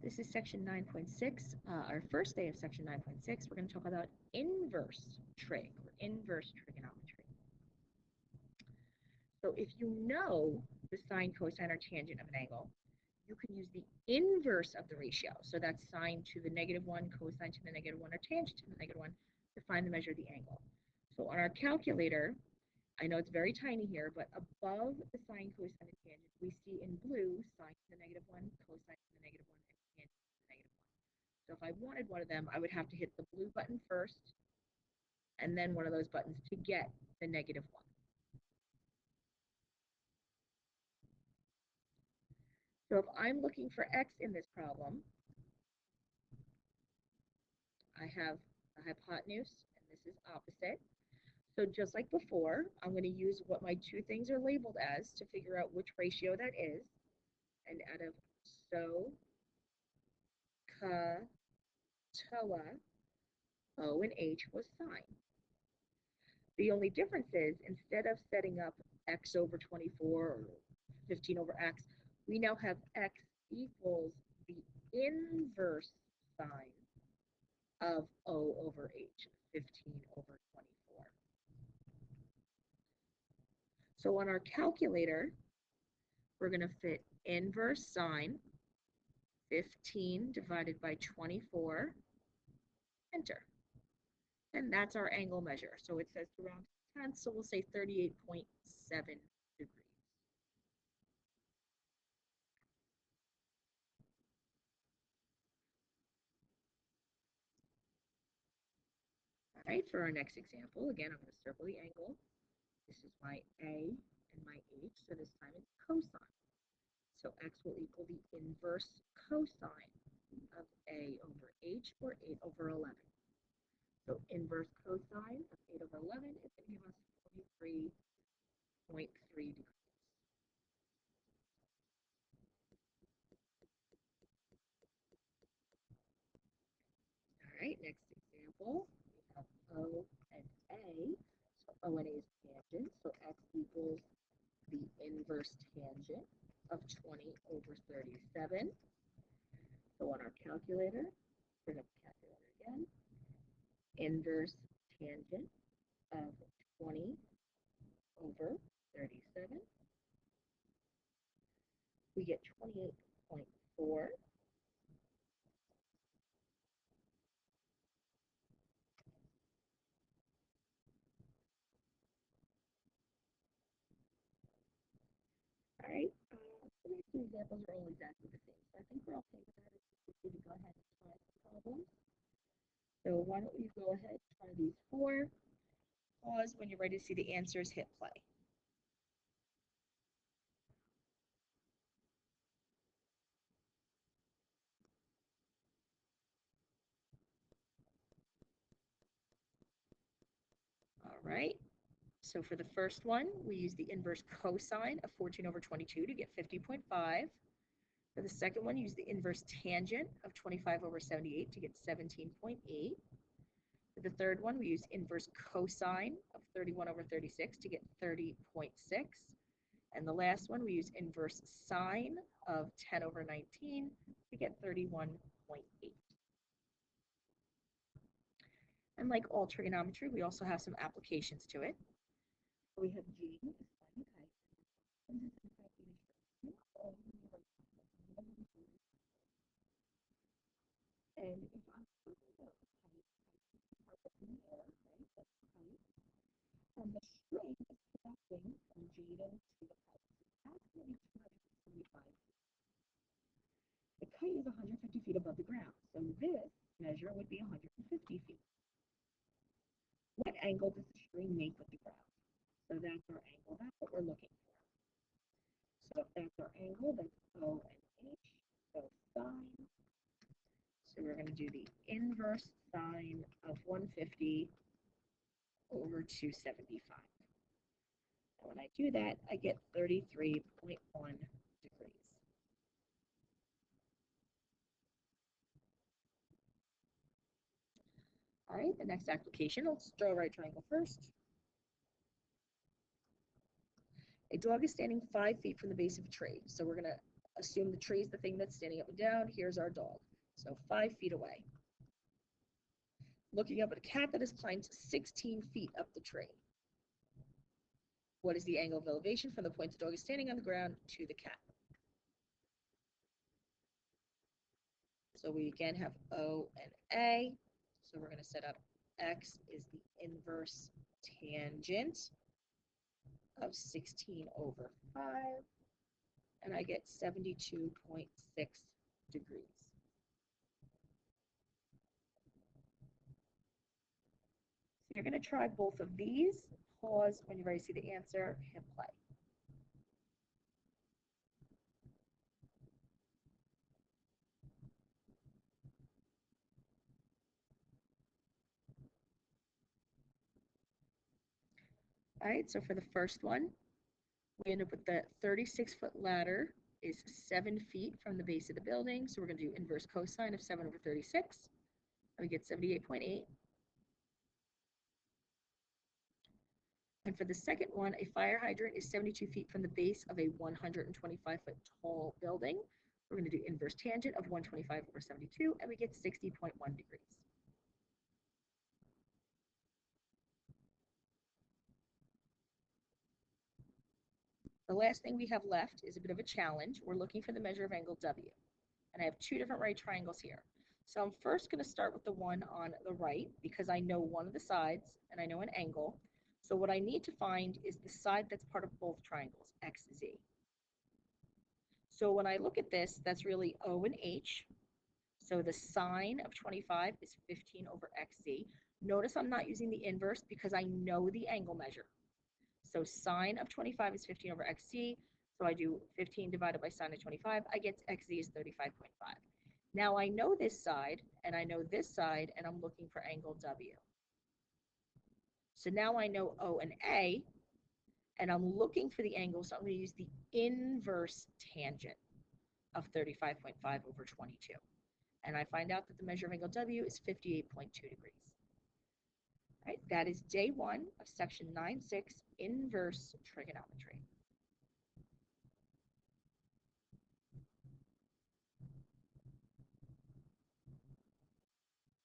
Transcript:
This is section 9.6, our first day of section 9.6. We're going to talk about inverse trig, or inverse trigonometry. So if you know the sine, cosine, or tangent of an angle, you can use the inverse of the ratio. So that's sine to the -1, cosine to the -1, or tangent to the -1 to find the measure of the angle. So on our calculator, I know it's very tiny here, but above the sine, cosine, and tangent, we see in blue sine to the -1, cosine to the -1, and tangent to the -1. So if I wanted one of them, I would have to hit the blue button first, and then one of those buttons to get the -1. So if I'm looking for x in this problem, I have a hypotenuse, and this is opposite. So just like before, I'm going to use what my two things are labeled as to figure out which ratio that is. And out of so, ka, toa, O, and H was sine. The only difference is, instead of setting up x over 24 or 15 over x, we now have x equals the inverse sine of O over H, 15 over 24. So on our calculator, we're going to fit inverse sine, 15 divided by 24, enter. And that's our angle measure. So it says to round to 10, so we'll say 38.7 degrees. All right, for our next example, again, I'm going to circle the angle. This is my A and my H, so this time it's cosine. So x will equal the inverse cosine of A over H, or 8 over 11. So inverse cosine of 8 over 11 is going to give us 43.3 degrees. All right, next example, we have O and A. So O and A is tangent, so x equals the inverse tangent of 20 over 37. So on our calculator, bring up the calculator again, inverse tangent of 20 over 37. We get 28.4. All right, the next two examples are all exactly the same. So I think we're okay with that. It's easy to go ahead and try the problems. So why don't you go ahead and try these four. Pause when you're ready to see the answers, hit play. All right, so for the first one, we use the inverse cosine of 14 over 22 to get 50.5. For the second one, use the inverse tangent of 25 over 78 to get 17.8. For the third one, we use inverse cosine of 31 over 36 to get 30.6. And the last one, we use inverse sine of 10 over 19 to get 31.8. And like all trigonometry, we also have some applications to it. We have G is sine kite. And if I'm talking about kite in the air, right, that's kite, and the string is connecting from Jaden to the kite. That's going to be 275 feet. The kite is 150 feet above the ground, so this measure would be 150 feet. What angle does the string make with the ground? So that's our angle. That's what we're looking for. So if that's our angle, that's O and H, so sine. So we're going to do the inverse sine of 150 over 275. And when I do that, I get 33.1 degrees. All right, the next application, let's draw a right triangle first. A dog is standing 5 feet from the base of a tree. So we're going to Assume the tree is the thing that's standing up and down. Here's our dog. So 5 feet away. Looking up at a cat that has climbed 16 feet up the tree. What is the angle of elevation from the point the dog is standing on the ground to the cat? So we again have O and A. So we're going to set up X is the inverse tangent of 16 over 5. And I get 72.6 degrees. So you're going to try both of these. Pause when you're ready to see the answer, hit play. All right, so for the first one, we end up with the 36-foot ladder is 7 feet from the base of the building. So we're going to do inverse cosine of 7 over 36. And we get 78.8. And for the second one, a fire hydrant is 72 feet from the base of a 125-foot tall building. We're going to do inverse tangent of 125 over 72, and we get 60.1 degrees. The last thing we have left is a bit of a challenge. We're looking for the measure of angle W. And I have two different right triangles here. So I'm first going to start with the one on the right because I know one of the sides and I know an angle. So what I need to find is the side that's part of both triangles, XZ. So when I look at this, that's really O and H. So the sine of 25 is 15 over XZ. Notice I'm not using the inverse because I know the angle measure. So sine of 25 is 15 over XZ. So I do 15 divided by sine of 25. I get XZ is 35.5. Now I know this side and I know this side and I'm looking for angle W. So now I know O and A and I'm looking for the angle. So I'm going to use the inverse tangent of 35.5 over 22. And I find out that the measure of angle W is 58.2 degrees. All right, that is day 1 of section 9.6, inverse trigonometry.